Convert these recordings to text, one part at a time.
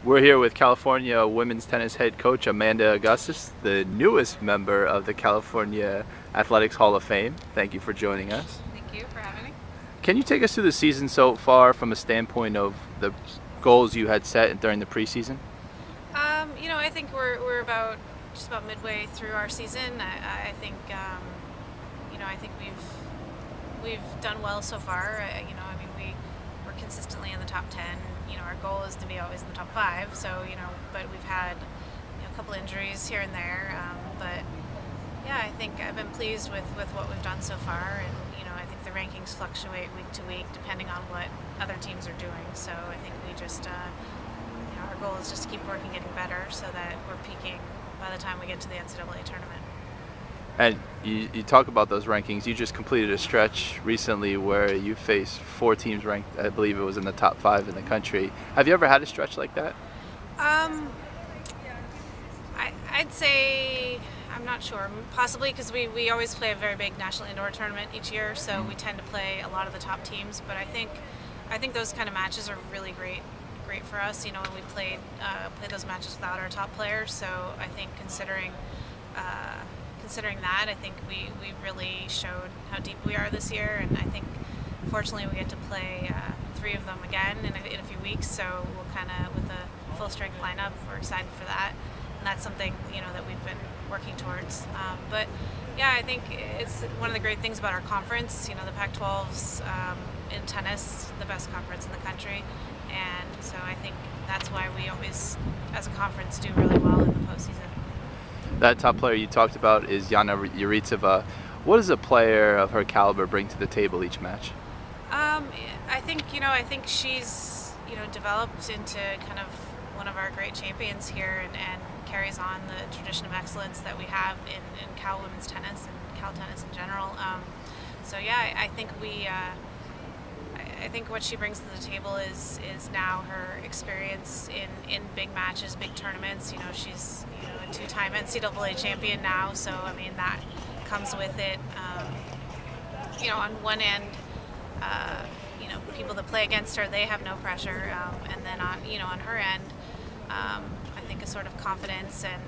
We're here with California women's tennis head coach Amanda Augustus, the newest member of the California Athletics Hall of Fame. Thank you for joining us. Thank you for having me. Can you take us through the season so far from a standpoint of the goals you had set during the preseason? I think we're about just about midway through our season. I think I think we've done well so far. We're consistently in the top 10. Our goal is to be always in the top 5. So but we've had a couple injuries here and there. But yeah, I think I've been pleased with what we've done so far, and I think the rankings fluctuate week to week depending on what other teams are doing. So I think we just our goal is just to keep working, getting better, so that we're peaking by the time we get to the NCAA tournament. And you talk about those rankings. You just completed a stretch recently where you faced 4 teams ranked, I believe it was in the top 5 in the country. Have you ever had a stretch like that? I'd say, I'm not sure, possibly, because we always play a very big national indoor tournament each year, so we tend to play a lot of the top teams. But I think those kind of matches are really great for us. When we played those matches without our top players. So I think considering that, I think we really showed how deep we are this year, and I think fortunately we get to play 3 of them again in a few weeks. So we'll kind of, with a full strength lineup, we're excited for that, and that's something that we've been working towards. But yeah, I think it's one of the great things about our conference. The Pac-12's in tennis the best conference in the country, and so I think that's why we always, as a conference, do really well in the postseason. That top player you talked about is Yana Yuritseva. What does a player of her caliber bring to the table each match? I think she's developed into kind of one of our great champions here, and carries on the tradition of excellence that we have in Cal women's tennis and Cal tennis in general. So yeah, I think I think what she brings to the table is now her experience in big matches, big tournaments. She's a 2-time NCAA champion now, so I mean that comes with it. On one end, people that play against her, they have no pressure, and then on her end, I think a sort of confidence and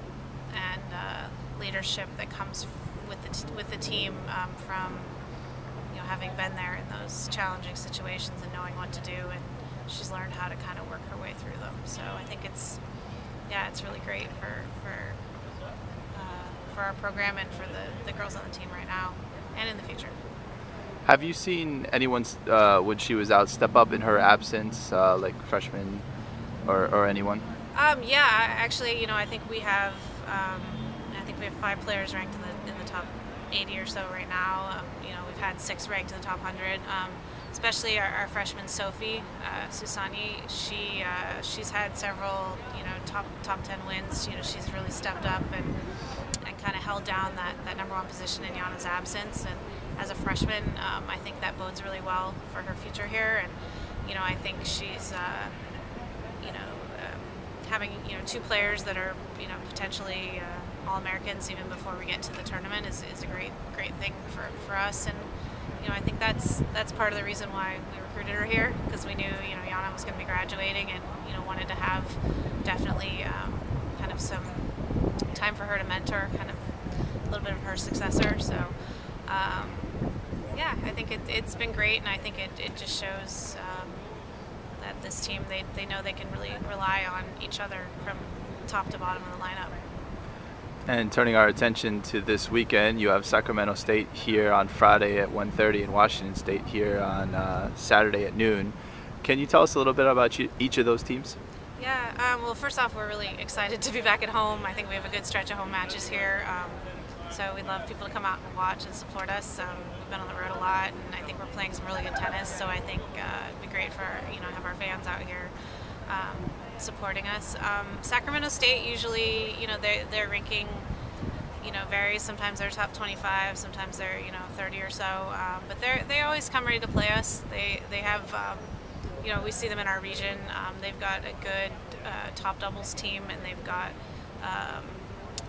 leadership that comes with the team from having been there in those challenging situations and knowing what to do, and she's learned how to kind of work her way through them. So I think it's really great for our program and for the girls on the team right now and in the future. Have you seen anyone, when she was out, step up in her absence, like freshmen or anyone? Yeah, actually, I think we have 5 players ranked in the top 80 or so right now. We've had 6 ranked in the top 100. Especially our freshman Sophie Susani. She's had several top 10 wins. She's really stepped up and kind of held down that number 1 position in Yana's absence. And as a freshman, I think that bodes really well for her future here. And I think she's having 2 players that are potentially All-Americans even before we get to the tournament is a great thing for us. And I think that's part of the reason why we recruited her here, because we knew Yana was going to be graduating, and wanted to have definitely kind of some time for her to mentor kind of a little bit of her successor. So yeah, I think it's been great, and I think it just shows that this team, they know they can really rely on each other from top to bottom of the lineup. And turning our attention to this weekend, you have Sacramento State here on Friday at 1:30 and Washington State here on Saturday at noon. Can you tell us a little bit about each of those teams? Yeah, well, first off, we're really excited to be back at home. I think we have a good stretch of home matches here, so we'd love people to come out and watch and support us. We've been on the road a lot, and I think we're playing some really good tennis, so I think it'd be great for have our fans out here supporting us. Sacramento State usually, their ranking, varies. Sometimes they're top 25, sometimes they're 30 or so. But they always come ready to play us. They have, we see them in our region. They've got a good top doubles team, and they've got,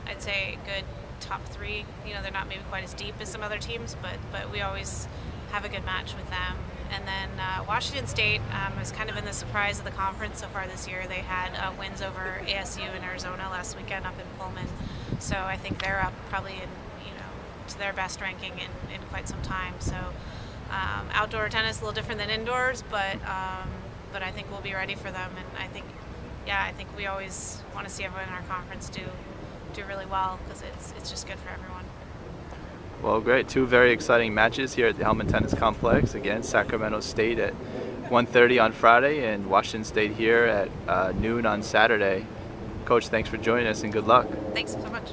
I'd say, a good top 3. They're not maybe quite as deep as some other teams, but we always have a good match with them. And then Washington State has kind of been the surprise of the conference so far this year. They had wins over ASU and Arizona last weekend up in Pullman. So I think they're up probably to their best ranking in quite some time. So outdoor tennis is a little different than indoors, but I think we'll be ready for them. And I think we always want to see everyone in our conference do really well, because it's just good for everyone. Well, great. Two very exciting matches here at the Hellman Tennis Complex. Again, Sacramento State at 1:30 on Friday and Washington State here at noon on Saturday. Coach, thanks for joining us and good luck. Thanks so much.